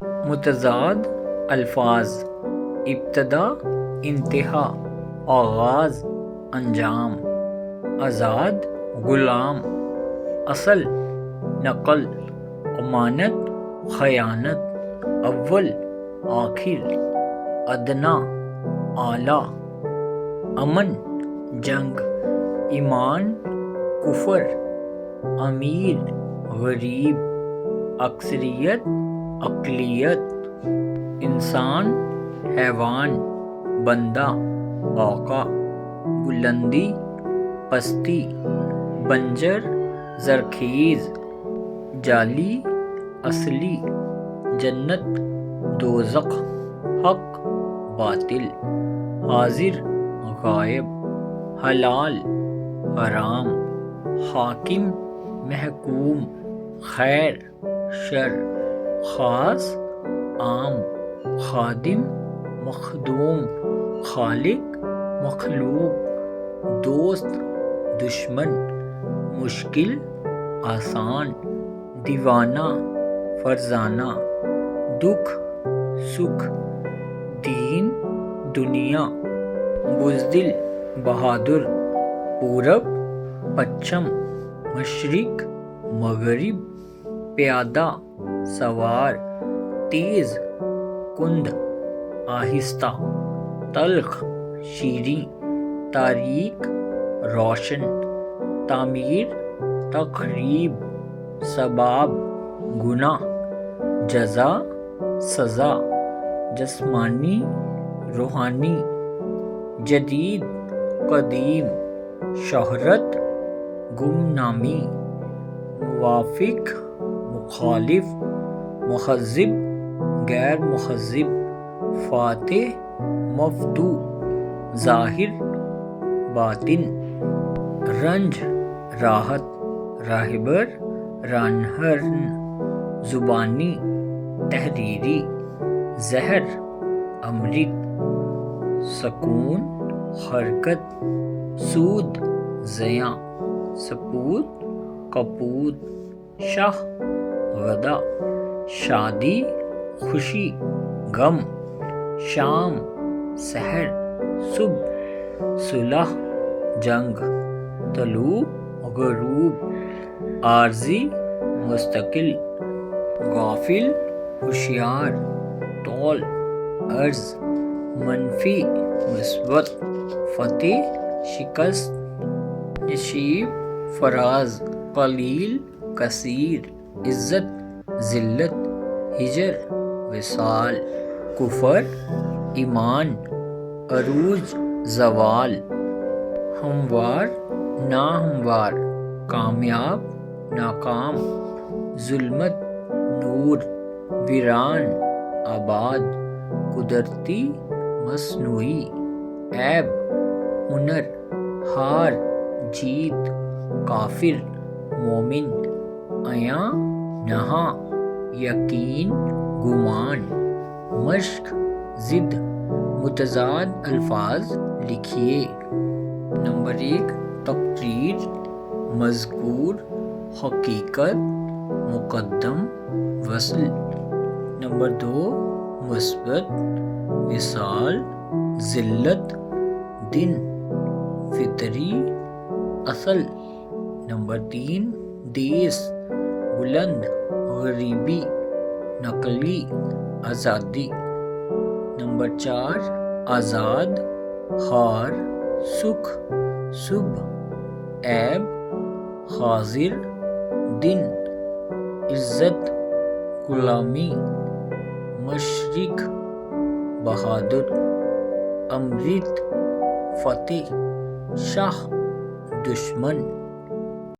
متضاد الفاظ: ابتدا، انتہا، آغاز، انجام۔ آزاد، غلام، اصل، نقل، امانت، خیانت، اول، آخر، ادنا، اعلیٰ، امن، جنگ، ایمان، کفر، امیر، غریب، اکثریت، اقلیت، انسان، حیوان، بندہ، آقا، بلندی، پستی، بنجر، زرخیز، جعلی، اصلی، جنت، دوزخ، حق، باطل، حاضر، غائب، حلال، حرام، حاکم، محکوم، خیر، شر، خاص، عام، خادم، مخدوم، خالق، مخلوق، دوست، دشمن، مشکل، آسان، دیوانہ، فرزانہ، دکھ، سکھ، دین، دنیا، بزدل، بہادر، پورب، پچھم، مشرق، مغرب، پیادہ، سوار، تیز، کند، آہستہ، تلخ، شیریں، تاریک، روشن، تعمیر، تخریب، ثواب، گناہ، جزا، سزا، جسمانی، روحانی، جدید، قدیم، شہرت، گمنامی، موافق، مخالف، مہذب، غیر مہذب، فاتح، مفتوح، ظاہر، باطن، رنج، راحت، راہبر، رانہرن، زبانی، تحریری، زہر، امرت، سکون، حرکت، سود، زیاں، سپود، کپود، شاہ، غدہ، شادی، خوشی، غم، شام، سحر، صبح، صلح، جنگ، طلوع، غروب، عارضی، مستقل، غافل، ہوشیار، طول، عرض، منفی، مثبت، فتح، شکست، نشیب، فراز، قلیل، کثیر، عزت، ذلت، ہجر، وصال، کفر، ایمان، عروج، زوال، ہموار، ناہموار، کامیاب، ناکام، ظلمت، نور، ویران، آباد، قدرتی، مصنوعی، عیب، ہنر، ہار، جیت، کافر، مومن، عیاں، نہاں، یقین، گمان، مشق، ضد۔ متضاد الفاظ لکھیے۔ نمبر 1 تقریر، مذکور، حقیقت، مقدم، وصل۔ نمبر 2 مثبت، وصال، ذلت، دن، فطری، اصل۔ نمبر 3 دیس، بلند، غریبی، نقلی، آزادی۔ نمبر 4 آزاد، ہار، سکھ، صبح، عیب، حاضر، دن، عزت، غلامی، مشرق، بہادر، امرت، فتح، شاہ، دشمن۔